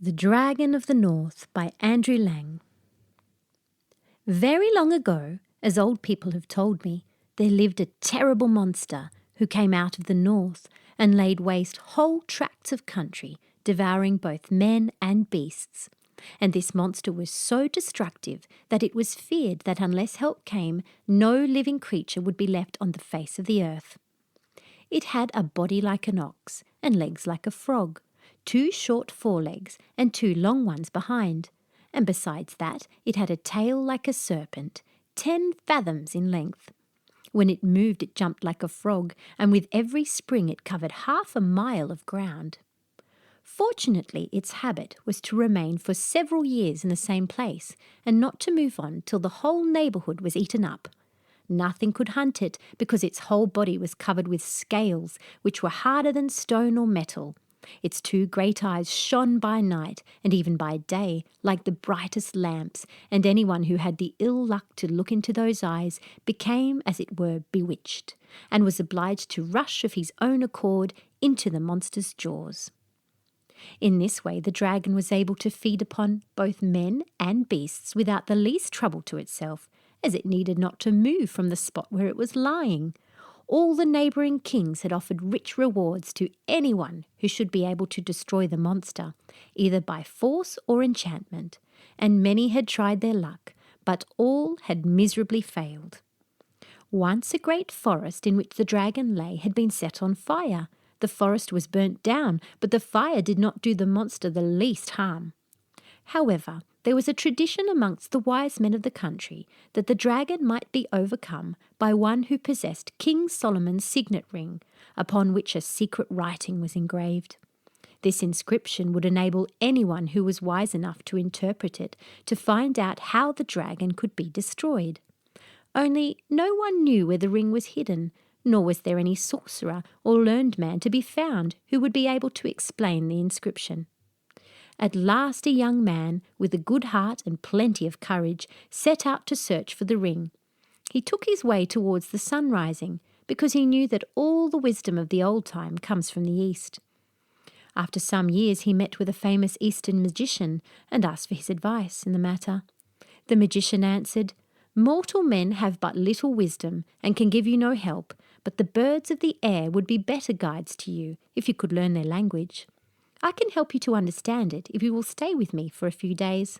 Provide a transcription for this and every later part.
The Dragon of the North by Andrew Lang. Very long ago, as old people have told me, there lived a terrible monster who came out of the north and laid waste whole tracts of country, devouring both men and beasts. And this monster was so destructive that it was feared that unless help came, no living creature would be left on the face of the earth. It had a body like an ox and legs like a frog, 2 short forelegs and 2 long ones behind, and besides that it had a tail like a serpent, 10 fathoms in length. When it moved it jumped like a frog, and with every spring it covered 1/2 mile of ground. Fortunately, its habit was to remain for several years in the same place, and not to move on till the whole neighbourhood was eaten up. Nothing could hunt it, because its whole body was covered with scales, which were harder than stone or metal. Its 2 great eyes shone by night, and even by day, like the brightest lamps, and anyone who had the ill luck to look into those eyes became, as it were, bewitched, and was obliged to rush of his own accord into the monster's jaws. In this way the dragon was able to feed upon both men and beasts without the least trouble to itself, as it needed not to move from the spot where it was lying. All the neighbouring kings had offered rich rewards to anyone who should be able to destroy the monster, either by force or enchantment, and many had tried their luck, but all had miserably failed. Once a great forest in which the dragon lay had been set on fire. The forest was burnt down, but the fire did not do the monster the least harm. However, there was a tradition amongst the wise men of the country that the dragon might be overcome by one who possessed King Solomon's signet ring, upon which a secret writing was engraved. This inscription would enable anyone who was wise enough to interpret it to find out how the dragon could be destroyed. Only no one knew where the ring was hidden, nor was there any sorcerer or learned man to be found who would be able to explain the inscription. At last a young man, with a good heart and plenty of courage, set out to search for the ring. He took his way towards the sun rising, because he knew that all the wisdom of the old time comes from the east. After some years he met with a famous Eastern magician and asked for his advice in the matter. The magician answered, "Mortal men have but little wisdom and can give you no help, but the birds of the air would be better guides to you if you could learn their language. I can help you to understand it if you will stay with me for a few days."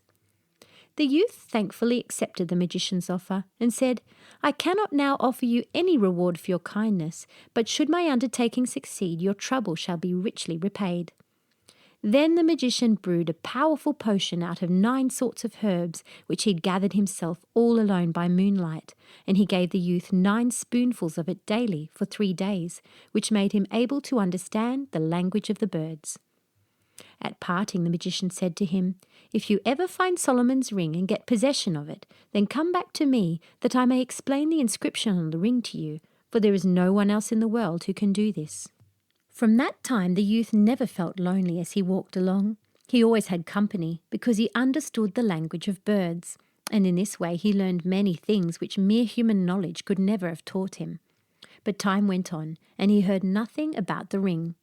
The youth thankfully accepted the magician's offer and said, "I cannot now offer you any reward for your kindness, but should my undertaking succeed, your trouble shall be richly repaid." Then the magician brewed a powerful potion out of 9 sorts of herbs, which he had gathered himself all alone by moonlight, and he gave the youth 9 spoonfuls of it daily for 3 days, which made him able to understand the language of the birds. At parting, the magician said to him, "If you ever find Solomon's ring and get possession of it, then come back to me, that I may explain the inscription on the ring to you, for there is no one else in the world who can do this." From that time the youth never felt lonely as he walked along. He always had company, because he understood the language of birds, and in this way he learned many things which mere human knowledge could never have taught him. But time went on, and he heard nothing about the ring.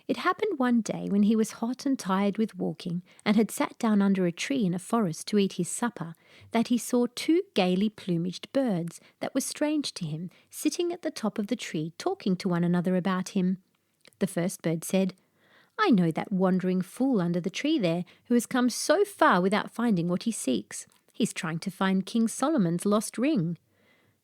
It happened one day when he was hot and tired with walking, and had sat down under a tree in a forest to eat his supper, that he saw 2 gaily plumaged birds that were strange to him, sitting at the top of the tree talking to one another about him. The first bird said, "I know that wandering fool under the tree there, who has come so far without finding what he seeks. He's trying to find King Solomon's lost ring."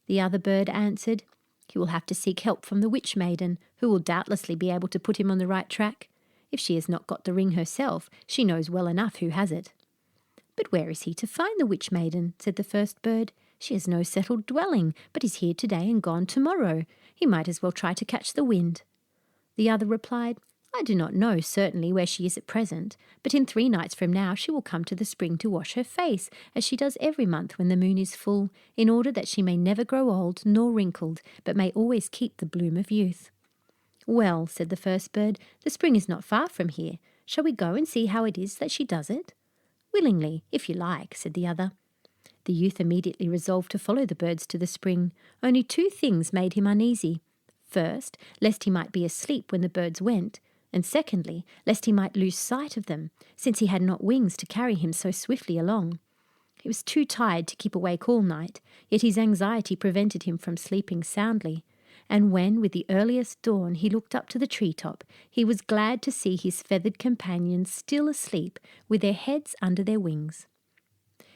The other bird answered, "He will have to seek help from the witch maiden, who will doubtlessly be able to put him on the right track. If she has not got the ring herself, she knows well enough who has it." "But where is he to find the witch maiden?" said the first bird. "She has no settled dwelling, but is here today and gone tomorrow. He might as well try to catch the wind." The other replied, "I do not know certainly where she is at present, but in 3 nights from now she will come to the spring to wash her face, as she does every month when the moon is full, in order that she may never grow old nor wrinkled, but may always keep the bloom of youth." "Well," said the first bird, "the spring is not far from here. Shall we go and see how it is that she does it?" "Willingly, if you like," said the other. The youth immediately resolved to follow the birds to the spring. Only 2 things made him uneasy. First, lest he might be asleep when the birds went, and secondly, lest he might lose sight of them, since he had not wings to carry him so swiftly along. He was too tired to keep awake all night, yet his anxiety prevented him from sleeping soundly, and when, with the earliest dawn, he looked up to the treetop, he was glad to see his feathered companions still asleep, with their heads under their wings.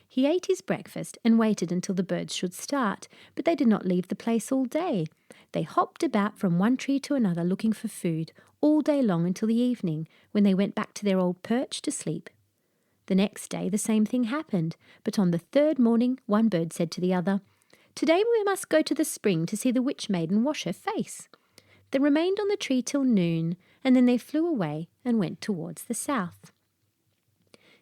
He ate his breakfast and waited until the birds should start, but they did not leave the place all day. They hopped about from one tree to another looking for food, all day long until the evening, when they went back to their old perch to sleep. The next day the same thing happened, but on the third morning one bird said to the other, "Today we must go to the spring to see the witch maiden wash her face." They remained on the tree till noon, and then they flew away and went towards the south.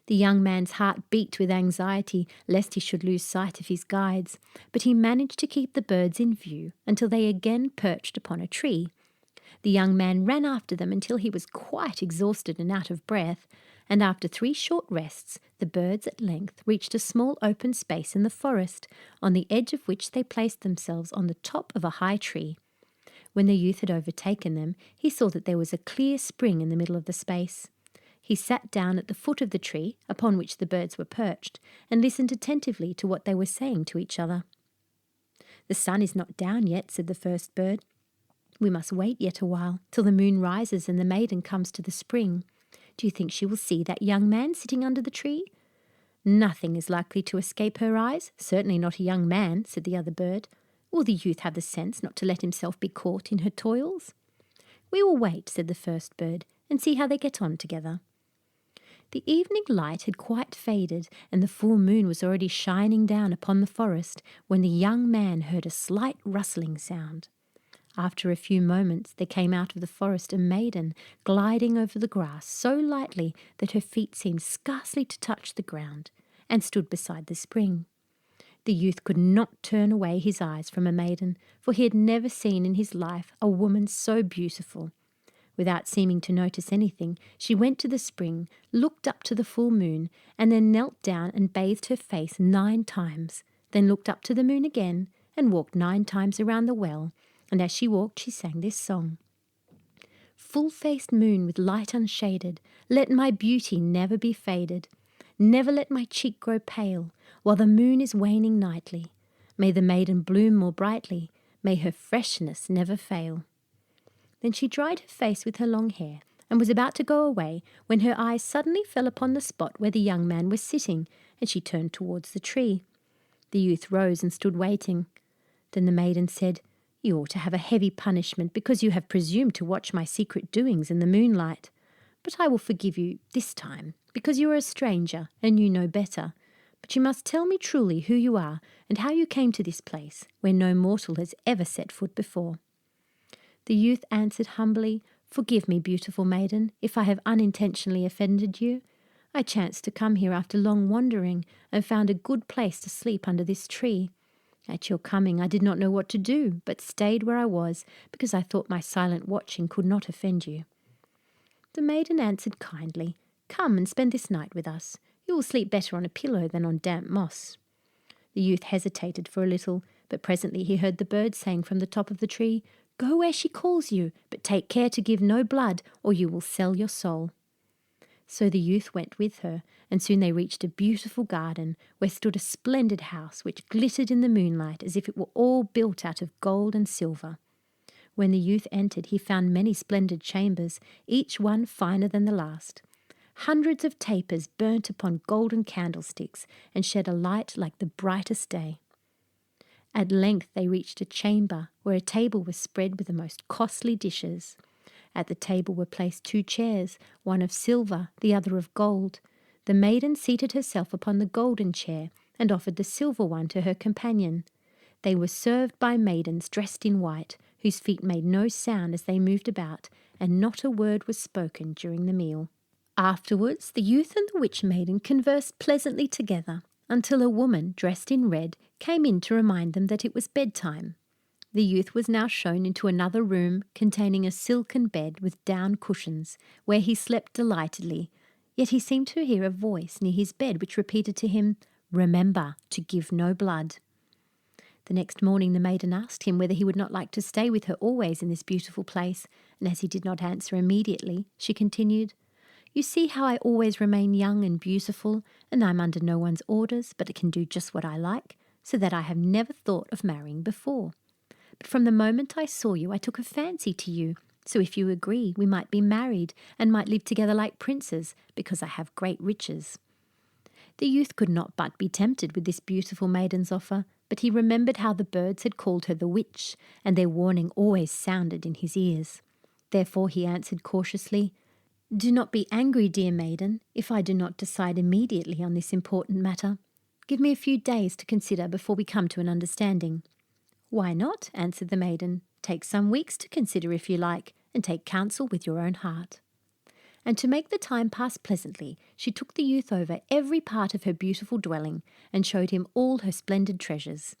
The young man's heart beat with anxiety lest he should lose sight of his guides, but he managed to keep the birds in view until they again perched upon a tree. The young man ran after them until he was quite exhausted and out of breath, and after 3 short rests, the birds at length reached a small open space in the forest, on the edge of which they placed themselves on the top of a high tree. When the youth had overtaken them, he saw that there was a clear spring in the middle of the space. He sat down at the foot of the tree upon which the birds were perched, and listened attentively to what they were saying to each other. "The sun is not down yet," said the first bird. "We must wait yet a while, till the moon rises and the maiden comes to the spring. Do you think she will see that young man sitting under the tree?" "Nothing is likely to escape her eyes, certainly not a young man," said the other bird. "Will the youth have the sense not to let himself be caught in her toils?" "We will wait," said the first bird, "and see how they get on together." The evening light had quite faded, and the full moon was already shining down upon the forest, when the young man heard a slight rustling sound. After a few moments there came out of the forest a maiden, gliding over the grass so lightly that her feet seemed scarcely to touch the ground, and stood beside the spring. The youth could not turn away his eyes from a maiden, for he had never seen in his life a woman so beautiful. Without seeming to notice anything, she went to the spring, looked up to the full moon, and then knelt down and bathed her face 9 times, then looked up to the moon again and walked 9 times around the well, and as she walked she sang this song: "Full-faced moon with light unshaded, let my beauty never be faded. Never let my cheek grow pale, while the moon is waning nightly. May the maiden bloom more brightly, may her freshness never fail." Then she dried her face with her long hair, and was about to go away, when her eyes suddenly fell upon the spot where the young man was sitting, and she turned towards the tree. The youth rose and stood waiting. Then the maiden said, "You ought to have a heavy punishment, because you have presumed to watch my secret doings in the moonlight. But I will forgive you this time, because you are a stranger, and you know better. But you must tell me truly who you are, and how you came to this place, where no mortal has ever set foot before." The youth answered humbly, "Forgive me, beautiful maiden, if I have unintentionally offended you. I chanced to come here after long wandering, and found a good place to sleep under this tree. At your coming I did not know what to do, but stayed where I was, because I thought my silent watching could not offend you." The maiden answered kindly, "Come and spend this night with us. You will sleep better on a pillow than on damp moss." The youth hesitated for a little, but presently he heard the bird saying from the top of the tree, "Go where she calls you, but take care to give no blood, or you will sell your soul." So the youth went with her, and soon they reached a beautiful garden, where stood a splendid house, which glittered in the moonlight as if it were all built out of gold and silver. When the youth entered, he found many splendid chambers, each one finer than the last. Hundreds of tapers burnt upon golden candlesticks, and shed a light like the brightest day. At length they reached a chamber where a table was spread with the most costly dishes. At the table were placed 2 chairs, one of silver, the other of gold. The maiden seated herself upon the golden chair and offered the silver one to her companion. They were served by maidens dressed in white, whose feet made no sound as they moved about, and not a word was spoken during the meal. Afterwards the youth and the witch maiden conversed pleasantly together, until a woman dressed in red came in to remind them that it was bedtime. The youth was now shown into another room containing a silken bed with down cushions, where he slept delightedly, yet he seemed to hear a voice near his bed which repeated to him, "Remember to give no blood." The next morning the maiden asked him whether he would not like to stay with her always in this beautiful place, and as he did not answer immediately, she continued, "You see how I always remain young and beautiful, and I'm under no one's orders, but can do just what I like, so that I have never thought of marrying before. But from the moment I saw you, I took a fancy to you, so if you agree, we might be married and might live together like princes, because I have great riches." The youth could not but be tempted with this beautiful maiden's offer, but he remembered how the birds had called her the witch, and their warning always sounded in his ears. Therefore he answered cautiously, "Do not be angry, dear maiden, if I do not decide immediately on this important matter. Give me a few days to consider before we come to an understanding." "Why not?" answered the maiden. "Take some weeks to consider if you like, and take counsel with your own heart." And to make the time pass pleasantly, she took the youth over every part of her beautiful dwelling and showed him all her splendid treasures.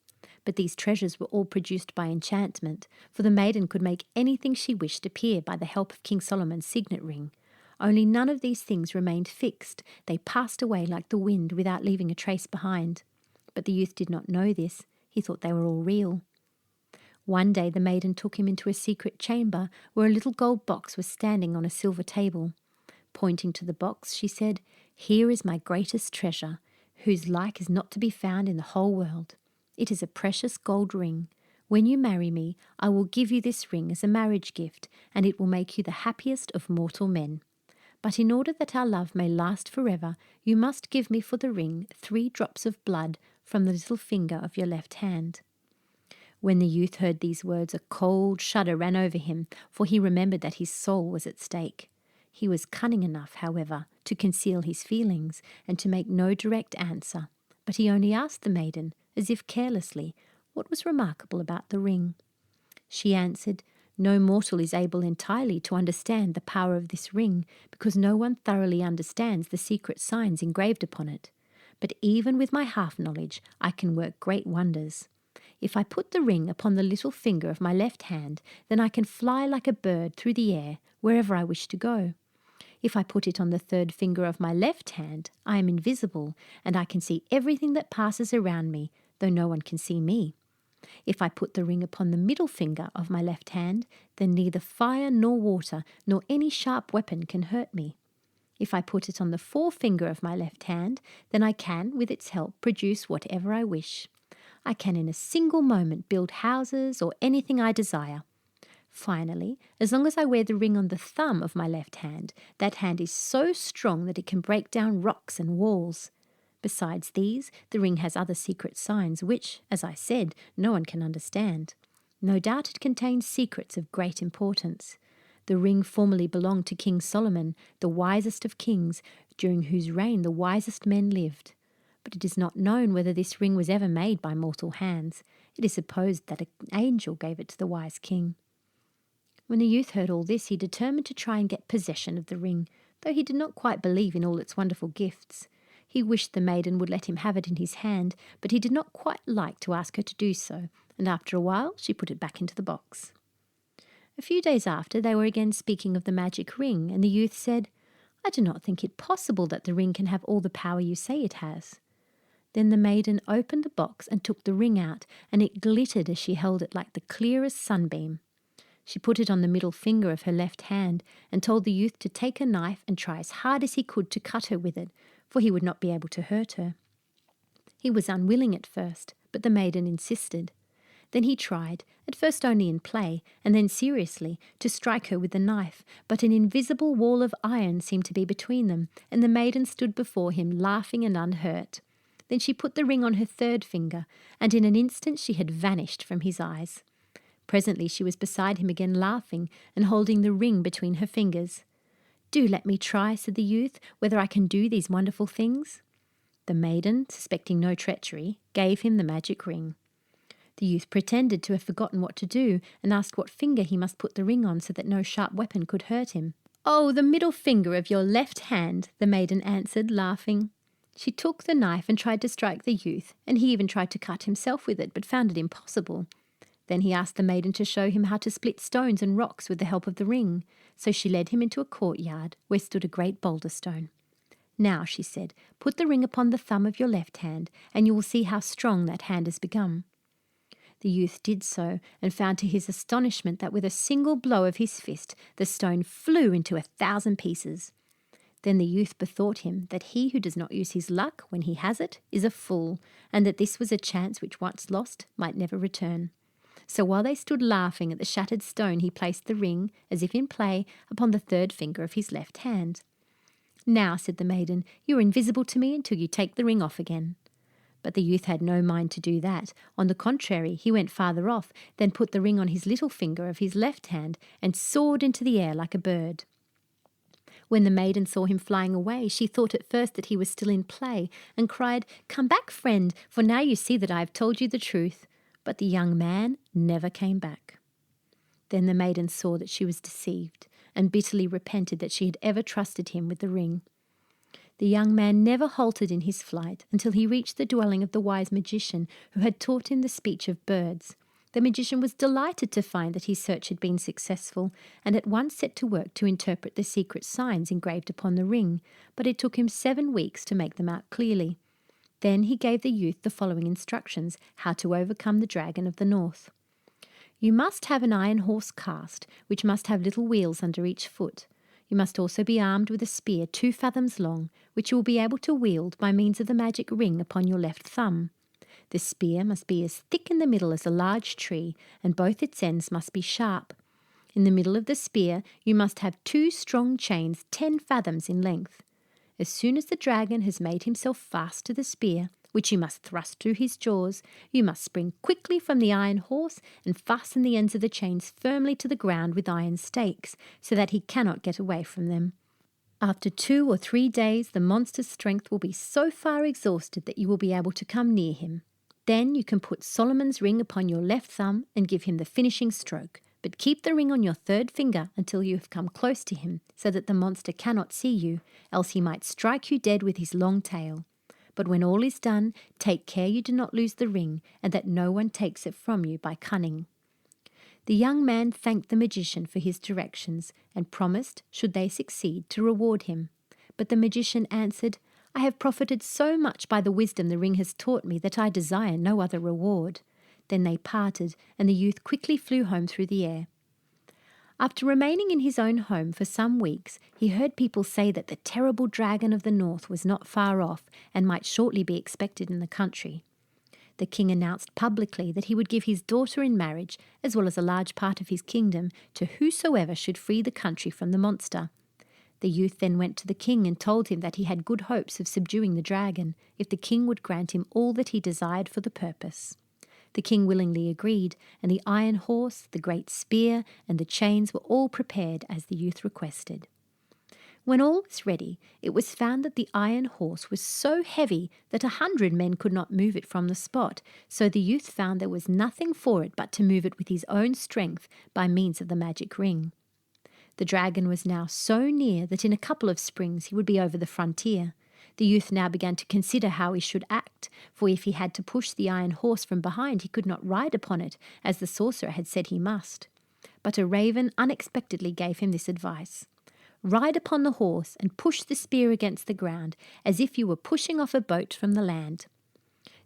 But these treasures were all produced by enchantment, for the maiden could make anything she wished appear by the help of King Solomon's signet ring. Only none of these things remained fixed. They passed away like the wind without leaving a trace behind. But the youth did not know this. He thought they were all real. One day the maiden took him into a secret chamber where a little gold box was standing on a silver table. Pointing to the box, she said, "Here is my greatest treasure, whose like is not to be found in the whole world. It is a precious gold ring. When you marry me, I will give you this ring as a marriage gift, and it will make you the happiest of mortal men. But in order that our love may last forever, you must give me for the ring 3 drops of blood from the little finger of your left hand." When the youth heard these words, a cold shudder ran over him, for he remembered that his soul was at stake. He was cunning enough, however, to conceal his feelings and to make no direct answer, but he only asked the maiden, as if carelessly, what was remarkable about the ring. She answered, "No mortal is able entirely to understand the power of this ring, because no one thoroughly understands the secret signs engraved upon it. But even with my half-knowledge, I can work great wonders. If I put the ring upon the little finger of my left hand, then I can fly like a bird through the air wherever I wish to go. If I put it on the 3rd finger of my left hand, I am invisible, and I can see everything that passes around me, though no one can see me. If I put the ring upon the middle finger of my left hand, then neither fire nor water nor any sharp weapon can hurt me. If I put it on the forefinger of my left hand, then I can, with its help, produce whatever I wish. I can in a single moment build houses or anything I desire. Finally, as long as I wear the ring on the thumb of my left hand, that hand is so strong that it can break down rocks and walls. Besides these, the ring has other secret signs which, as I said, no one can understand. No doubt it contains secrets of great importance. The ring formerly belonged to King Solomon, the wisest of kings, during whose reign the wisest men lived. But it is not known whether this ring was ever made by mortal hands. It is supposed that an angel gave it to the wise king. When the youth heard all this, he determined to try and get possession of the ring, though he did not quite believe in all its wonderful gifts. He wished the maiden would let him have it in his hand, but he did not quite like to ask her to do so, and after a while she put it back into the box. A few days after, they were again speaking of the magic ring, and the youth said, "I do not think it possible that the ring can have all the power you say it has." Then the maiden opened the box and took the ring out, and it glittered as she held it like the clearest sunbeam. She put it on the middle finger of her left hand and told the youth to take a knife and try as hard as he could to cut her with it, for he would not be able to hurt her. He was unwilling at first, but the maiden insisted. Then he tried, at first only in play, and then seriously, to strike her with the knife, but an invisible wall of iron seemed to be between them, and the maiden stood before him laughing and unhurt. Then she put the ring on her 3rd finger, and in an instant she had vanished from his eyes. Presently she was beside him again laughing and holding the ring between her fingers. "Do let me try," said the youth, "whether I can do these wonderful things." The maiden, suspecting no treachery, gave him the magic ring. The youth pretended to have forgotten what to do and asked what finger he must put the ring on so that no sharp weapon could hurt him. "Oh, the middle finger of your left hand," the maiden answered, laughing. She took the knife and tried to strike the youth, and he even tried to cut himself with it, but found it impossible. Then he asked the maiden to show him how to split stones and rocks with the help of the ring, so she led him into a courtyard where stood a great boulder stone. "Now," she said, "put the ring upon the thumb of your left hand, and you will see how strong that hand has become." The youth did so, and found to his astonishment that with a single blow of his fist the stone flew into 1,000 pieces. Then the youth bethought him that he who does not use his luck when he has it is a fool, and that this was a chance which once lost might never return. So while they stood laughing at the shattered stone, he placed the ring, as if in play, upon the third finger of his left hand. "Now," said the maiden, "you are invisible to me until you take the ring off again." But the youth had no mind to do that. On the contrary, he went farther off, then put the ring on his little finger of his left hand, and soared into the air like a bird. When the maiden saw him flying away, she thought at first that he was still in play, and cried, "Come back, friend, for now you see that I have told you the truth." But the young man never came back. Then the maiden saw that she was deceived, and bitterly repented that she had ever trusted him with the ring. The young man never halted in his flight until he reached the dwelling of the wise magician who had taught him the speech of birds. The magician was delighted to find that his search had been successful, and at once set to work to interpret the secret signs engraved upon the ring, but it took him 7 weeks to make them out clearly. Then he gave the youth the following instructions how to overcome the dragon of the north. "You must have an iron horse cast, which must have little wheels under each foot. You must also be armed with a spear 2 fathoms long, which you will be able to wield by means of the magic ring upon your left thumb. The spear must be as thick in the middle as a large tree, and both its ends must be sharp. In the middle of the spear you must have 2 strong chains 10 fathoms in length. As soon as the dragon has made himself fast to the spear, which you must thrust through his jaws, you must spring quickly from the iron horse and fasten the ends of the chains firmly to the ground with iron stakes, so that he cannot get away from them. After 2 or 3 days, the monster's strength will be so far exhausted that you will be able to come near him. Then you can put Solomon's ring upon your left thumb and give him the finishing stroke, but keep the ring on your third finger until you have come close to him, so that the monster cannot see you, else he might strike you dead with his long tail. But when all is done, take care you do not lose the ring, and that no one takes it from you by cunning." The young man thanked the magician for his directions, and promised, should they succeed, to reward him. But the magician answered, "I have profited so much by the wisdom the ring has taught me that I desire no other reward." Then they parted, and the youth quickly flew home through the air. After remaining in his own home for some weeks, he heard people say that the terrible dragon of the north was not far off and might shortly be expected in the country. The king announced publicly that he would give his daughter in marriage, as well as a large part of his kingdom, to whosoever should free the country from the monster. The youth then went to the king and told him that he had good hopes of subduing the dragon, if the king would grant him all that he desired for the purpose. The king willingly agreed, and the iron horse, the great spear, and the chains were all prepared as the youth requested. When all was ready, it was found that the iron horse was so heavy that 100 men could not move it from the spot, so the youth found there was nothing for it but to move it with his own strength by means of the magic ring. The dragon was now so near that in a couple of springs he would be over the frontier. The youth now began to consider how he should act, for if he had to push the iron horse from behind, he could not ride upon it, as the sorcerer had said he must. But a raven unexpectedly gave him this advice: "Ride upon the horse and push the spear against the ground, as if you were pushing off a boat from the land."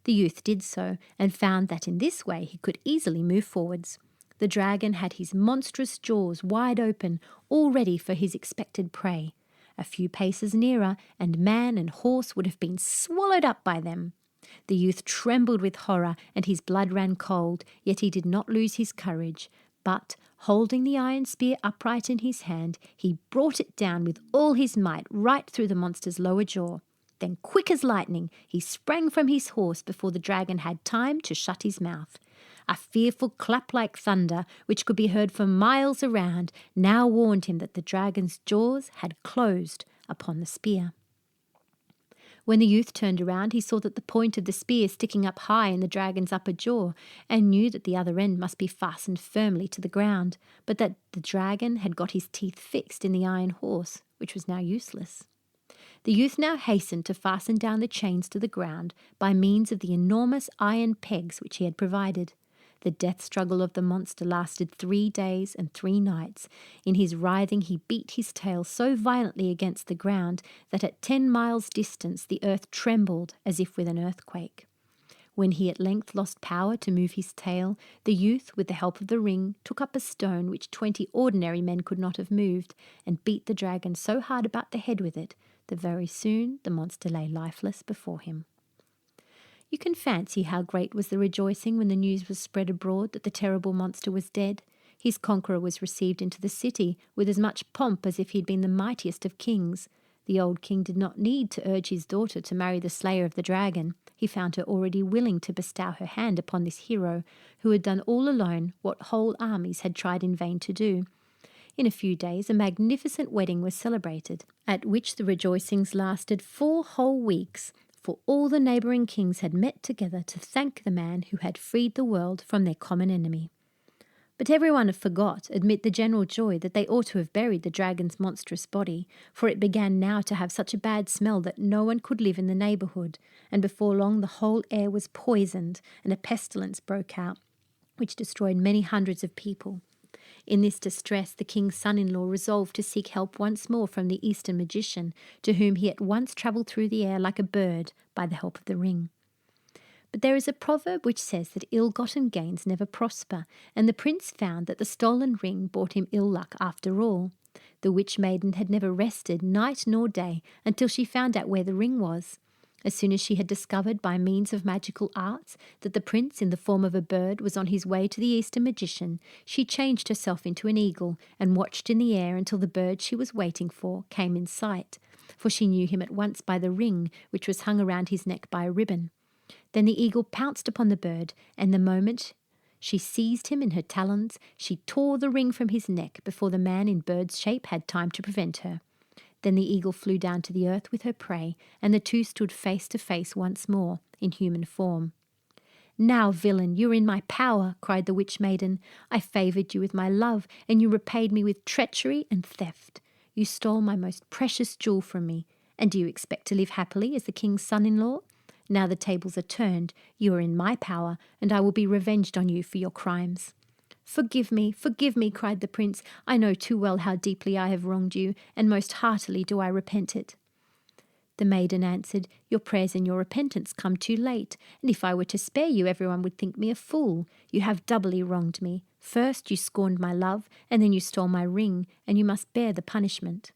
The youth did so, and found that in this way he could easily move forwards. The dragon had his monstrous jaws wide open, all ready for his expected prey. A few paces nearer, and man and horse would have been swallowed up by them. The youth trembled with horror, and his blood ran cold, yet he did not lose his courage, but, holding the iron spear upright in his hand, he brought it down with all his might right through the monster's lower jaw. Then, quick as lightning, he sprang from his horse before the dragon had time to shut his mouth. A fearful clap like thunder, which could be heard for miles around, now warned him that the dragon's jaws had closed upon the spear. When the youth turned around, he saw that the point of the spear sticking up high in the dragon's upper jaw, and knew that the other end must be fastened firmly to the ground, but that the dragon had got his teeth fixed in the iron horse, which was now useless. The youth now hastened to fasten down the chains to the ground by means of the enormous iron pegs which he had provided. The death struggle of the monster lasted 3 days and 3 nights. In his writhing he beat his tail so violently against the ground that at 10 miles distance the earth trembled as if with an earthquake. When he at length lost power to move his tail, the youth, with the help of the ring, took up a stone which 20 ordinary men could not have moved, and beat the dragon so hard about the head with it that very soon the monster lay lifeless before him. You can fancy how great was the rejoicing when the news was spread abroad that the terrible monster was dead. His conqueror was received into the city with as much pomp as if he had been the mightiest of kings. The old king did not need to urge his daughter to marry the slayer of the dragon. He found her already willing to bestow her hand upon this hero, who had done all alone what whole armies had tried in vain to do. In a few days, a magnificent wedding was celebrated, at which the rejoicings lasted 4 whole weeks, for all the neighbouring kings had met together to thank the man who had freed the world from their common enemy. But everyone forgot amid the general joy that they ought to have buried the dragon's monstrous body, for it began now to have such a bad smell that no one could live in the neighbourhood, and before long the whole air was poisoned, and a pestilence broke out, which destroyed many hundreds of people. In this distress, the king's son-in-law resolved to seek help once more from the Eastern magician, to whom he at once travelled through the air like a bird by the help of the ring. But there is a proverb which says that ill-gotten gains never prosper, and the prince found that the stolen ring brought him ill luck after all. The witch maiden had never rested night nor day until she found out where the ring was. As soon as she had discovered by means of magical arts that the prince in the form of a bird was on his way to the Eastern magician, she changed herself into an eagle and watched in the air until the bird she was waiting for came in sight, for she knew him at once by the ring which was hung around his neck by a ribbon. Then the eagle pounced upon the bird, and the moment she seized him in her talons, she tore the ring from his neck before the man in bird's shape had time to prevent her. Then the eagle flew down to the earth with her prey, and the two stood face to face once more, in human form. "Now, villain, you are in my power," cried the witch maiden. "I favoured you with my love, and you repaid me with treachery and theft. You stole my most precious jewel from me, and do you expect to live happily as the king's son-in-law? Now the tables are turned, you are in my power, and I will be revenged on you for your crimes." Forgive me, cried the prince. "I know too well how deeply I have wronged you, and most heartily do I repent it." The maiden answered, "Your prayers and your repentance come too late, and if I were to spare you, everyone would think me a fool. You have doubly wronged me. First you scorned my love, and then you stole my ring, and you must bear the punishment."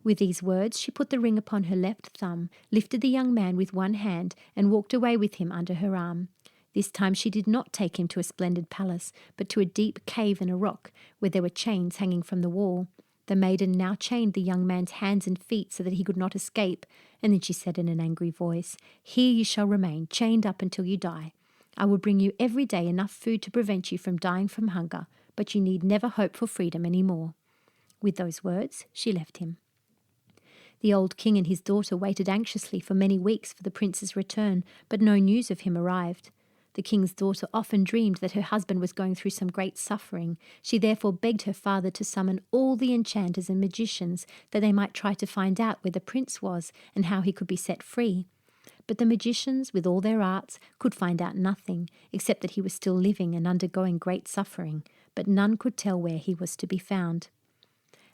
With these words, she put the ring upon her left thumb, lifted the young man with one hand, and walked away with him under her arm. This time she did not take him to a splendid palace, but to a deep cave in a rock, where there were chains hanging from the wall. The maiden now chained the young man's hands and feet so that he could not escape, and then she said in an angry voice, "Here you shall remain, chained up until you die. I will bring you every day enough food to prevent you from dying from hunger, but you need never hope for freedom any more." With those words, she left him. The old king and his daughter waited anxiously for many weeks for the prince's return, but no news of him arrived. The king's daughter often dreamed that her husband was going through some great suffering. She therefore begged her father to summon all the enchanters and magicians, that they might try to find out where the prince was and how he could be set free. But the magicians, with all their arts, could find out nothing, except that he was still living and undergoing great suffering, but none could tell where he was to be found.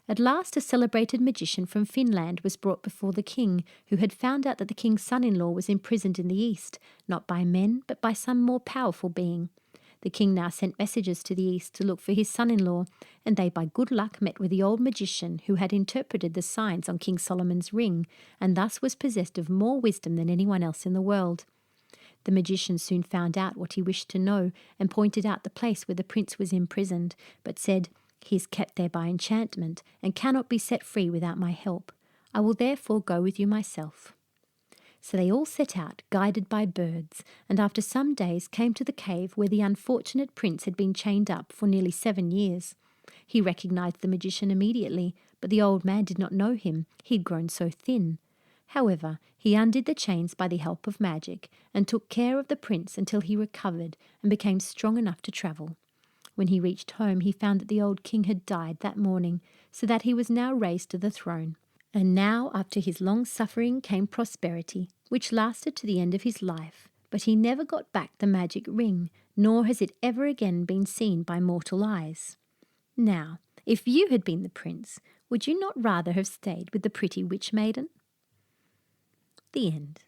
At last a celebrated magician from Finland was brought before the king, who had found out that the king's son-in-law was imprisoned in the east, not by men, but by some more powerful being. The king now sent messengers to the east to look for his son-in-law, and they by good luck met with the old magician who had interpreted the signs on King Solomon's ring, and thus was possessed of more wisdom than anyone else in the world. The magician soon found out what he wished to know, and pointed out the place where the prince was imprisoned, but said, "He is kept there by enchantment, and cannot be set free without my help. I will therefore go with you myself." So they all set out, guided by birds, and after some days came to the cave where the unfortunate prince had been chained up for nearly 7 years. He recognized the magician immediately, but the old man did not know him. He had grown so thin. However, he undid the chains by the help of magic, and took care of the prince until he recovered and became strong enough to travel. When he reached home, he found that the old king had died that morning, so that he was now raised to the throne. And now, after his long suffering, came prosperity, which lasted to the end of his life. But he never got back the magic ring, nor has it ever again been seen by mortal eyes. Now, if you had been the prince, would you not rather have stayed with the pretty witch maiden? The end.